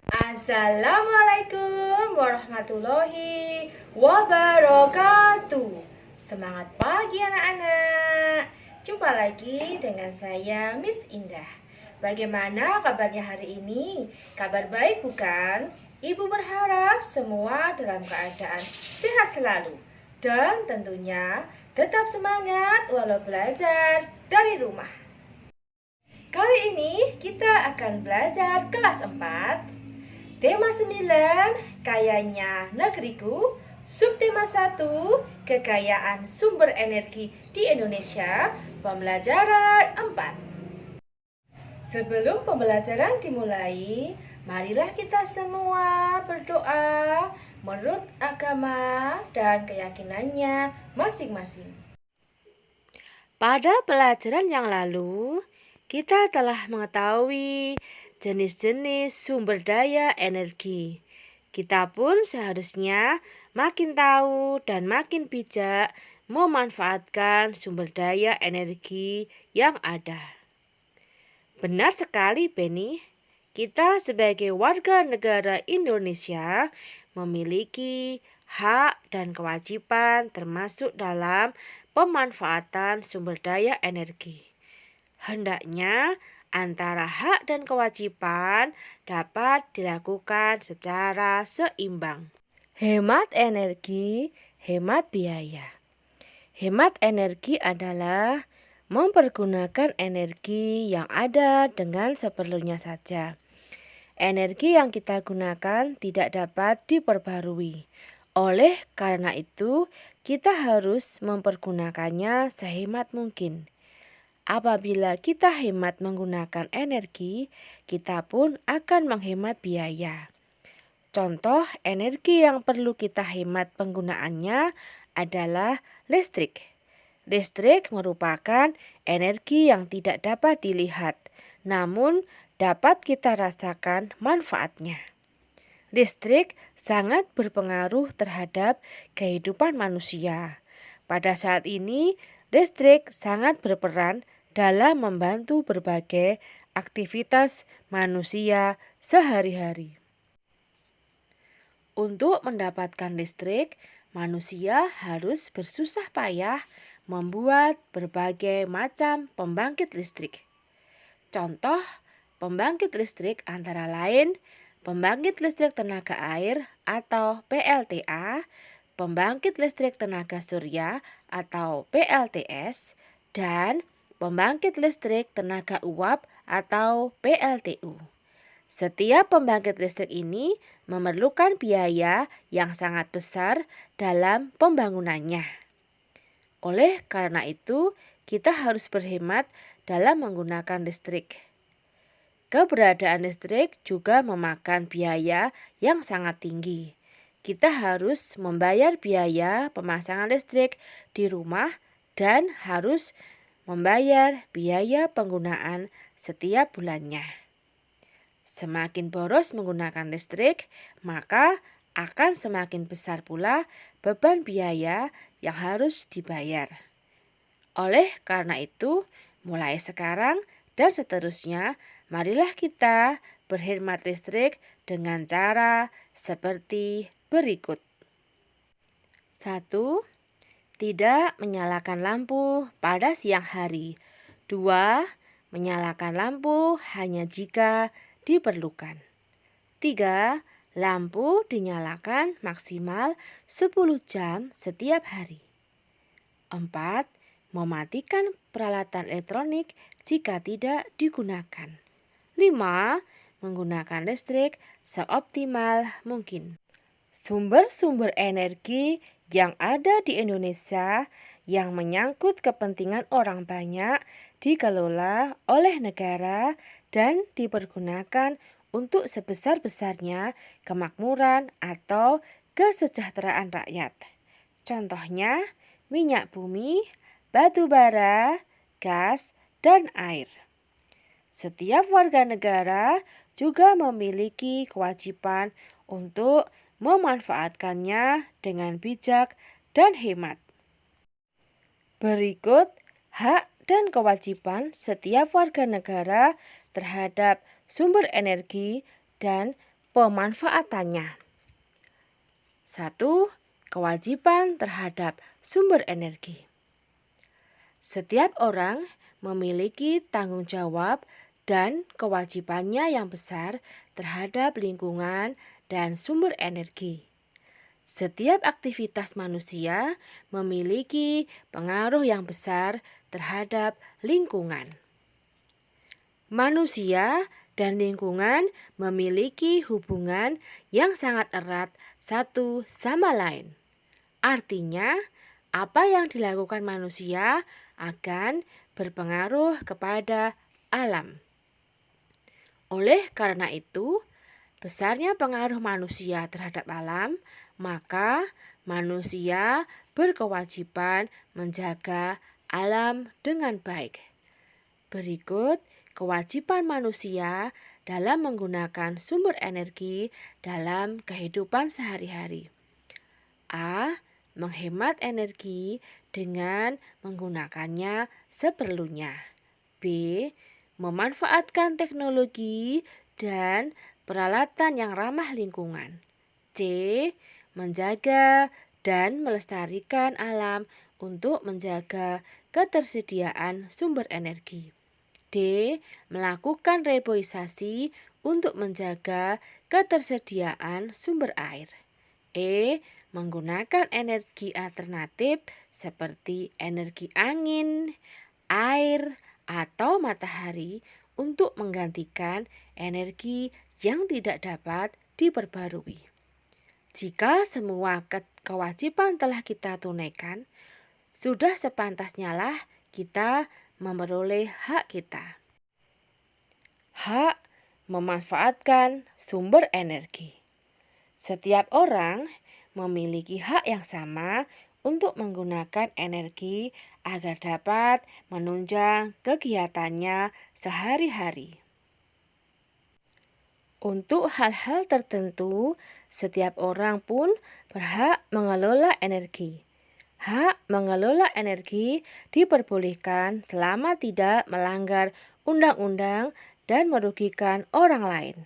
Assalamualaikum warahmatullahi wabarakatuh. Semangat pagi anak-anak. Jumpa lagi dengan saya Miss Indah. Bagaimana kabarnya hari ini? Kabar baik bukan? Ibu berharap semua dalam keadaan sehat selalu. Dan tentunya tetap semangat walau belajar dari rumah. Kali ini kita akan belajar kelas 4. Tema 9, kayanya negeriku. Subtema 1, kekayaan sumber energi di Indonesia. Pembelajaran 4. Sebelum pembelajaran dimulai, marilah kita semua berdoa menurut agama dan keyakinannya masing-masing. Pada pelajaran yang lalu, kita telah mengetahui jenis-jenis sumber daya energi. Kita pun seharusnya makin tahu dan makin bijak memanfaatkan sumber daya energi yang ada. Benar sekali, Penny. Kita sebagai warga negara Indonesia memiliki hak dan kewajiban termasuk dalam pemanfaatan sumber daya energi. Hendaknya antara hak dan kewajiban dapat dilakukan secara seimbang. Hemat energi, hemat biaya. Hemat energi adalah mempergunakan energi yang ada dengan seperlunya saja. Energi yang kita gunakan tidak dapat diperbarui. Oleh karena itu, kita harus mempergunakannya sehemat mungkin. Apabila kita hemat menggunakan energi, kita pun akan menghemat biaya. Contoh energi yang perlu kita hemat penggunaannya adalah listrik. Listrik merupakan energi yang tidak dapat dilihat, namun dapat kita rasakan manfaatnya. Listrik sangat berpengaruh terhadap kehidupan manusia. Pada saat ini, listrik sangat berperan dalam membantu berbagai aktivitas manusia sehari-hari. Untuk mendapatkan listrik, manusia harus bersusah payah membuat berbagai macam pembangkit listrik. Contoh pembangkit listrik antara lain pembangkit listrik tenaga air atau PLTA, pembangkit listrik tenaga surya atau PLTS, dan pembangkit listrik tenaga uap atau PLTU. Setiap pembangkit listrik ini memerlukan biaya yang sangat besar dalam pembangunannya. Oleh karena itu, kita harus berhemat dalam menggunakan listrik. Keberadaan listrik juga memakan biaya yang sangat tinggi. Kita harus membayar biaya pemasangan listrik di rumah dan harus membayar biaya penggunaan setiap bulannya. Semakin boros menggunakan listrik, maka akan semakin besar pula beban biaya yang harus dibayar. Oleh karena itu, mulai sekarang dan seterusnya, marilah kita berhemat listrik dengan cara seperti berikut. 1. Tidak menyalakan lampu pada siang hari. 2. Menyalakan lampu hanya jika diperlukan. 3. Lampu dinyalakan maksimal 10 jam setiap hari. 4. Mematikan peralatan elektronik jika tidak digunakan. 5. Menggunakan listrik seoptimal mungkin. Sumber-sumber energi yang ada di Indonesia yang menyangkut kepentingan orang banyak dikelola oleh negara dan dipergunakan untuk sebesar-besarnya kemakmuran atau kesejahteraan rakyat. Contohnya minyak bumi, batu bara, gas, dan air. Setiap warga negara juga memiliki kewajiban untuk memanfaatkannya dengan bijak dan hemat. Berikut hak dan kewajiban setiap warga negara terhadap sumber energi dan pemanfaatannya. 1. Kewajiban terhadap sumber energi. Setiap orang memiliki tanggung jawab dan kewajibannya yang besar terhadap lingkungan dan sumber energi. Setiap aktivitas manusia memiliki pengaruh yang besar terhadap lingkungan. Manusia dan lingkungan memiliki hubungan yang sangat erat satu sama lain. Artinya, apa yang dilakukan manusia akan berpengaruh kepada alam. Oleh karena itu, besarnya pengaruh manusia terhadap alam, maka manusia berkewajiban menjaga alam dengan baik. Berikut kewajiban manusia dalam menggunakan sumber energi dalam kehidupan sehari-hari. A. Menghemat energi dengan menggunakannya seperlunya. B. Memanfaatkan teknologi dan peralatan yang ramah lingkungan. C. Menjaga dan melestarikan alam untuk menjaga ketersediaan sumber energi. D. Melakukan reboisasi untuk menjaga ketersediaan sumber air. E. Menggunakan energi alternatif seperti energi angin, air, atau matahari untuk menggantikan energi yang tidak dapat diperbarui. Jika semua kewajiban telah kita tunaikan, sudah sepantasnya lah kita memperoleh hak kita. Hak memanfaatkan sumber energi. Setiap orang memiliki hak yang sama untuk menggunakan energi agar dapat menunjang kegiatannya sehari-hari. Untuk hal-hal tertentu, setiap orang pun berhak mengelola energi. Hak mengelola energi diperbolehkan selama tidak melanggar undang-undang dan merugikan orang lain.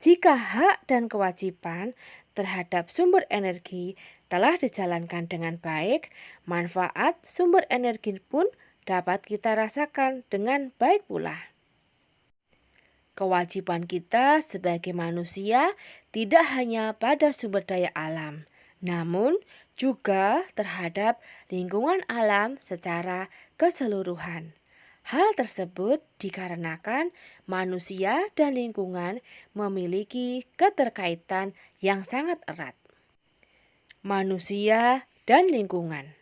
Jika hak dan kewajiban terhadap sumber energi telah dijalankan dengan baik, manfaat sumber energi pun dapat kita rasakan dengan baik pula. Kewajiban kita sebagai manusia tidak hanya pada sumber daya alam, namun juga terhadap lingkungan alam secara keseluruhan. Hal tersebut dikarenakan manusia dan lingkungan memiliki keterkaitan yang sangat erat. Manusia dan lingkungan.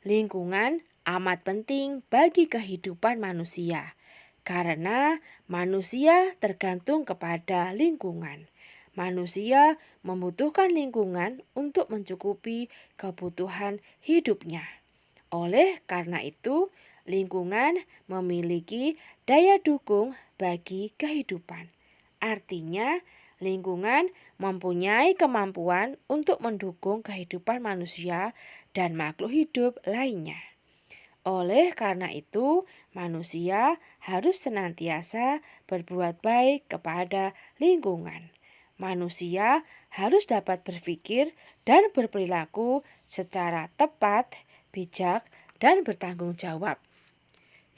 Lingkungan amat penting bagi kehidupan manusia, karena manusia tergantung kepada lingkungan. Manusia membutuhkan lingkungan untuk mencukupi kebutuhan hidupnya. Oleh karena itu, lingkungan memiliki daya dukung bagi kehidupan. Artinya, lingkungan mempunyai kemampuan untuk mendukung kehidupan manusia dan makhluk hidup lainnya. Oleh karena itu, manusia harus senantiasa berbuat baik kepada lingkungan. Manusia harus dapat berpikir dan berperilaku secara tepat, bijak, dan bertanggung jawab.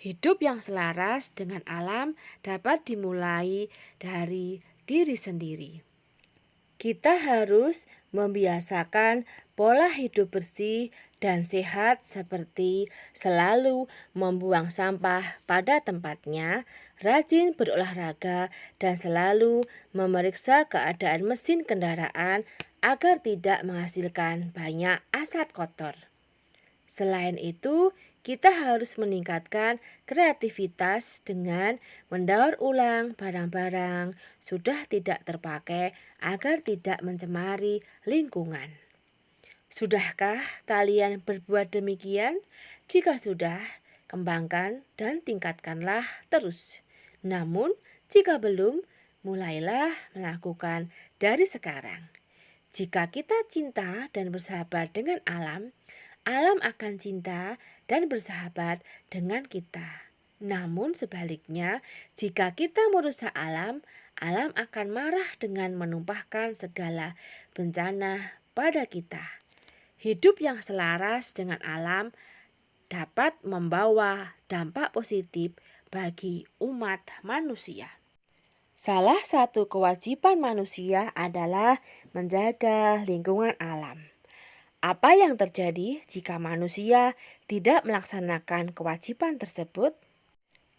Hidup yang selaras dengan alam dapat dimulai dari diri sendiri. Kita harus membiasakan pola hidup bersih dan sehat seperti selalu membuang sampah pada tempatnya, rajin berolahraga, dan selalu memeriksa keadaan mesin kendaraan agar tidak menghasilkan banyak asap kotor. Selain itu, kita harus meningkatkan kreativitas dengan mendaur ulang barang-barang sudah tidak terpakai agar tidak mencemari lingkungan. Sudahkah kalian berbuat demikian? Jika sudah, kembangkan dan tingkatkanlah terus. Namun, jika belum, mulailah melakukan dari sekarang. Jika kita cinta dan bersahabat dengan alam, alam akan cinta dan bersahabat dengan kita. Namun sebaliknya, jika kita merusak alam, alam akan marah dengan menumpahkan segala bencana pada kita. Hidup yang selaras dengan alam dapat membawa dampak positif bagi umat manusia. Salah satu kewajiban manusia adalah menjaga lingkungan alam. Apa yang terjadi jika manusia tidak melaksanakan kewajiban tersebut?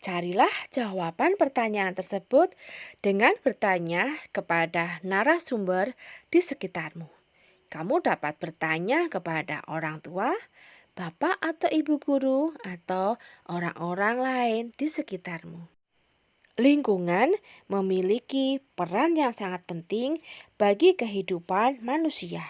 Carilah jawaban pertanyaan tersebut dengan bertanya kepada narasumber di sekitarmu. Kamu dapat bertanya kepada orang tua, bapak atau ibu guru, atau orang-orang lain di sekitarmu. Lingkungan memiliki peran yang sangat penting bagi kehidupan manusia.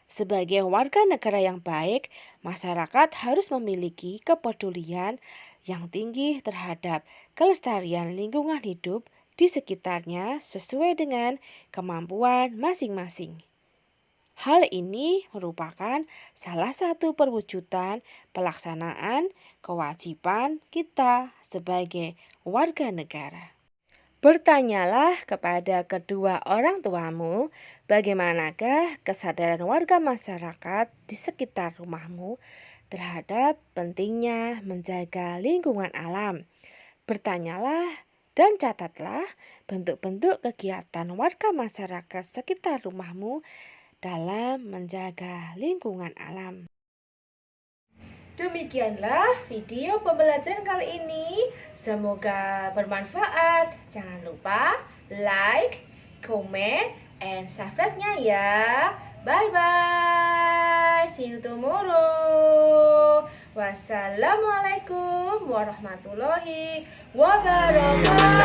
Sebagai warga negara yang baik, masyarakat harus memiliki kepedulian yang tinggi terhadap kelestarian lingkungan hidup di sekitarnya sesuai dengan kemampuan masing-masing. Hal ini merupakan salah satu perwujudan pelaksanaan kewajiban kita sebagai warga negara. Bertanyalah kepada kedua orang tuamu, bagaimanakah kesadaran warga masyarakat di sekitar rumahmu terhadap pentingnya menjaga lingkungan alam. Bertanyalah dan catatlah bentuk-bentuk kegiatan warga masyarakat sekitar rumahmu dalam menjaga lingkungan alam. Demikianlah video pembelajaran kali ini. Semoga bermanfaat. Jangan lupa like, comment, and subscribe-nya ya. Bye-bye. See you tomorrow. Wassalamualaikum warahmatullahi wabarakatuh.